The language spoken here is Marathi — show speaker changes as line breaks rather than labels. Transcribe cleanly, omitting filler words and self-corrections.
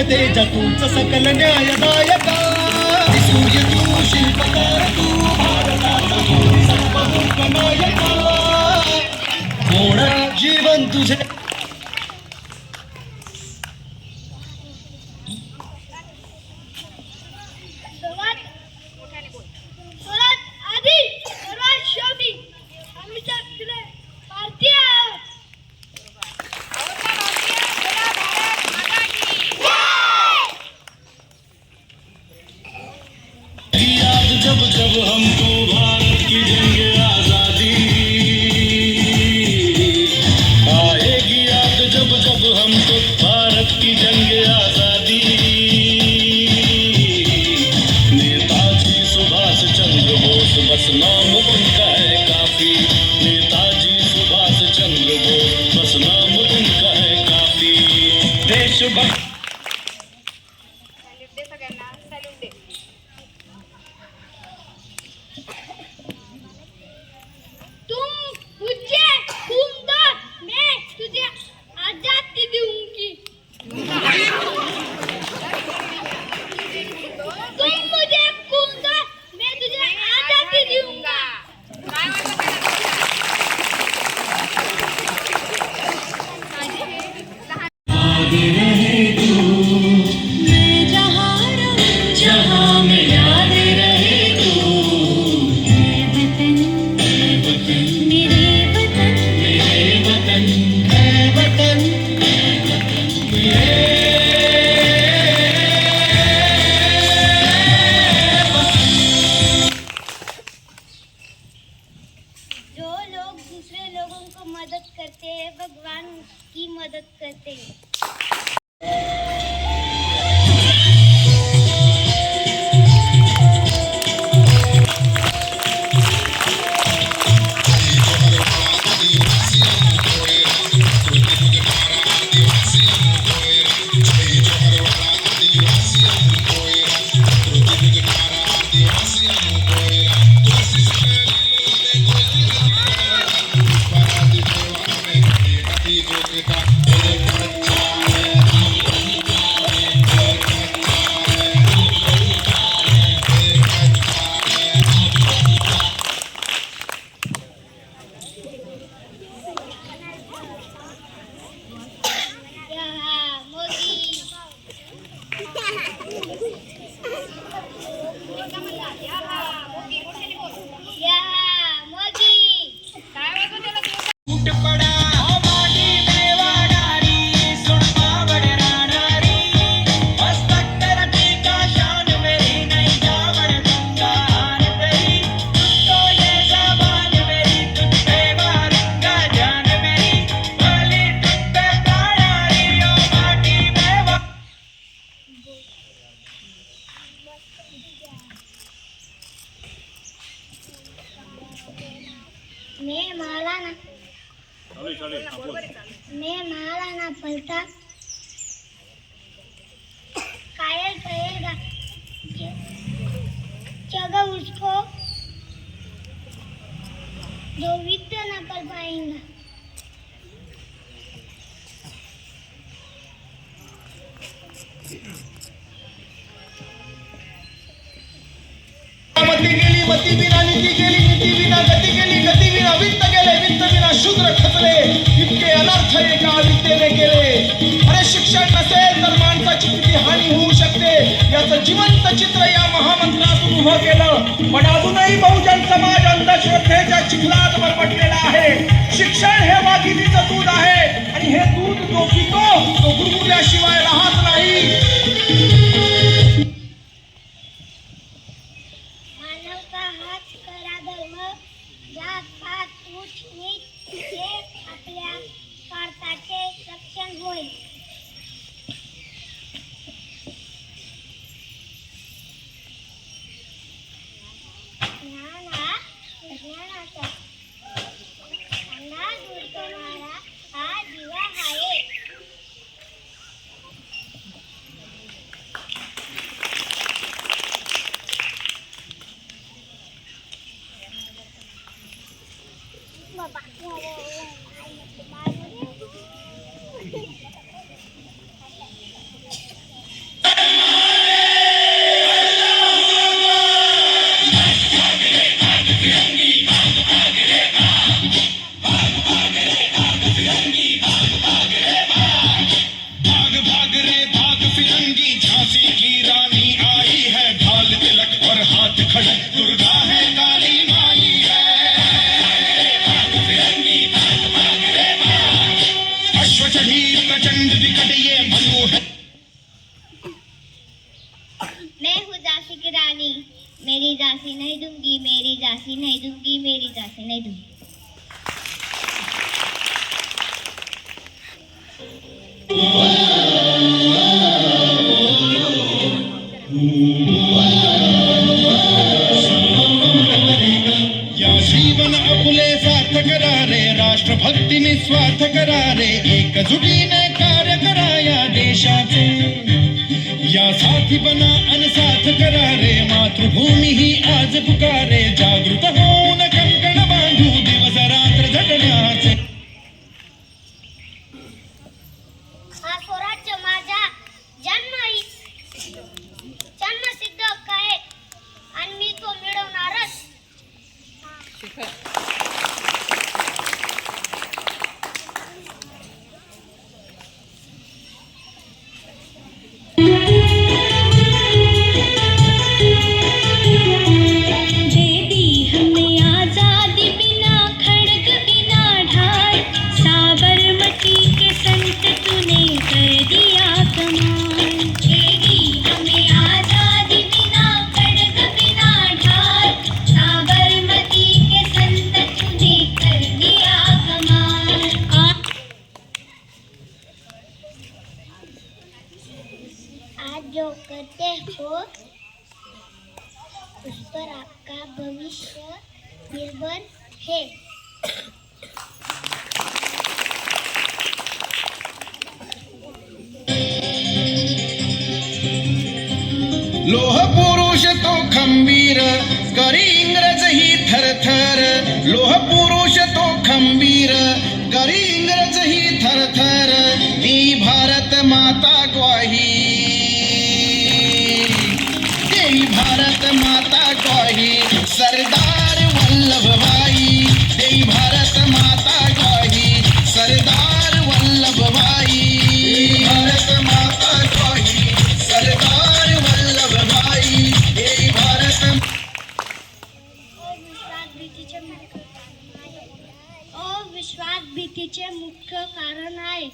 तेजा तूच सकल न्यायदायका सूर्य तू शिल्पकार तू भारताचा सर्वमुख नायका कोण जीवन तुझे जब जब हमको भारत की जंग आजादी आएगी याद जब जब हमको भारत की जंग आजादी नेताजी सुभाष चंद्र बोस बस नाम उनका है काफी नेताजी सुभाष चंद्र बोस बस नाम उनका है काफी देशभक्त
दूसरे लोगों को मदद करते हैं भगवान की मदद करते हैं। मैं माला ना पलटा कायल कहेगा जगह उसको जो वित्त ना कर पाएगा।
मती बिना नीती गेली नीती बिना गती गेली गती बिना वित्त गेले वित्त बिना शूद्र खचले इतके अनर्थ एका विद्येने केले। अरे शिक्षण नसेल तर माणसाची किती हानी होऊ शकते याचं जिवंत चित्र या महामंत्रातून उभं केलं। पण अजूनही बहुजन समाज अंधश्रद्धेच्या चिखलात बरबटलेला आहे। शिक्षण हे वाघिणीचं दूध आहे आणि हे दूध जो पितो तो गुरगुरल्याशिवाय राहत नाही।
पानी, मेरी झांसी नहीं दूंगी, मेरी झांसी नहीं दूंगी, मेरी झांसी नहीं दूंगी.
या जीवन आपुले सार्थ करा रे, राष्ट्रभक्ती निस्वार्थ करा रे, एकजुटीने कार्य करा या देशाचे. या साथी बना अनसाथ करा रे, मातृभूमी ही आज पुकारे. जागृत होऊन कंकण बांधू, दिवस रात्र झटण्याचे.
हा स्वराज्य माझा जन्मसिद्ध हक्क आहे आणि मी तो मिळवणारच.
दे दी हमने आजादी बिना खड़ग बिना ढाल, साबरमती के संत तूने कर दिया कमाल. दे दी हमें आजादी बिना खड़ग बिना ढाल, साबरमती के संत तूने कर दिया कमाल.
आज जो करते हो उस पर आपका भविष्य निर्भर है.
लोह पुरुष तो खंबीर, करी इंग्रज ही थरथर. लोह पुरुष तो खंबीर, करी इंग्रज ही थरथर. दी भारत माता ग्वाही, देई भारत माता ग्वाही. सरदार वल्लभ भाई, देई भारत माता ग्वाही. सरदार वल्लभ भाई, भारत माता ग्वाही. सरदार वल्लभ भाई, देई भारत.
विश्वास भीतीचे मुख्य कारण आहे.